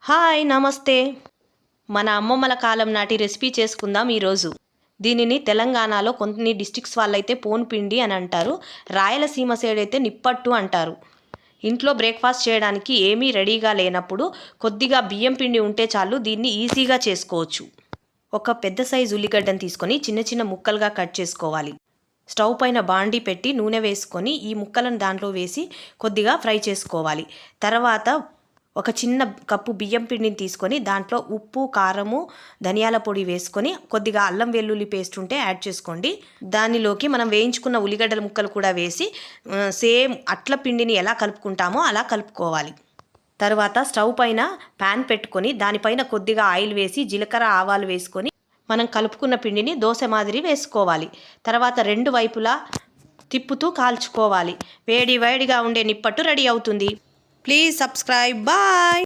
Hi నమస్తే. మన అమ్మమ్మల కాలం నాటి రెసిపీ చేసుకుందాం ఈరోజు. దీనిని తెలంగాణలో కొన్ని డిస్ట్రిక్ట్స్ వాళ్ళైతే పోన్పిండి అని అంటారు, రాయలసీమ సైడ్ అయితే నిప్పట్టు అంటారు. ఇంట్లో బ్రేక్ఫాస్ట్ చేయడానికి ఏమీ రెడీగా లేనప్పుడు కొద్దిగా బియ్యం పిండి ఉంటే చాలు, దీన్ని ఈజీగా చేసుకోవచ్చు. ఒక పెద్ద సైజు ఉల్లిగడ్డను తీసుకొని చిన్న చిన్న ముక్కలుగా కట్ చేసుకోవాలి. స్టవ్ పైన బాండీ పెట్టి నూనె వేసుకొని ఈ ముక్కలను దాంట్లో వేసి కొద్దిగా ఫ్రై చేసుకోవాలి. తర్వాత ఒక చిన్న కప్పు బియ్యం పిండిని తీసుకొని దాంట్లో ఉప్పు, కారము, ధనియాల పొడి వేసుకొని కొద్దిగా అల్లం వెల్లుల్లి పేస్ట్ ఉంటే యాడ్ చేసుకోండి. దానిలోకి మనం వేయించుకున్న ఉల్లిగడ్డల ముక్కలు కూడా వేసి సేమ్ అట్ల పిండిని ఎలా కలుపుకుంటామో అలా కలుపుకోవాలి. తర్వాత స్టవ్ పైన ప్యాన్ పెట్టుకొని దానిపైన కొద్దిగా ఆయిల్ వేసి జీలకర్ర, ఆవాలు వేసుకొని మనం కలుపుకున్న పిండిని దోశ మాదిరి వేసుకోవాలి. తర్వాత రెండు వైపులా తిప్పుతూ కాల్చుకోవాలి. వేడిగా ఉండే నిప్పట్టు రెడీ అవుతుంది. Please subscribe. బాయ్.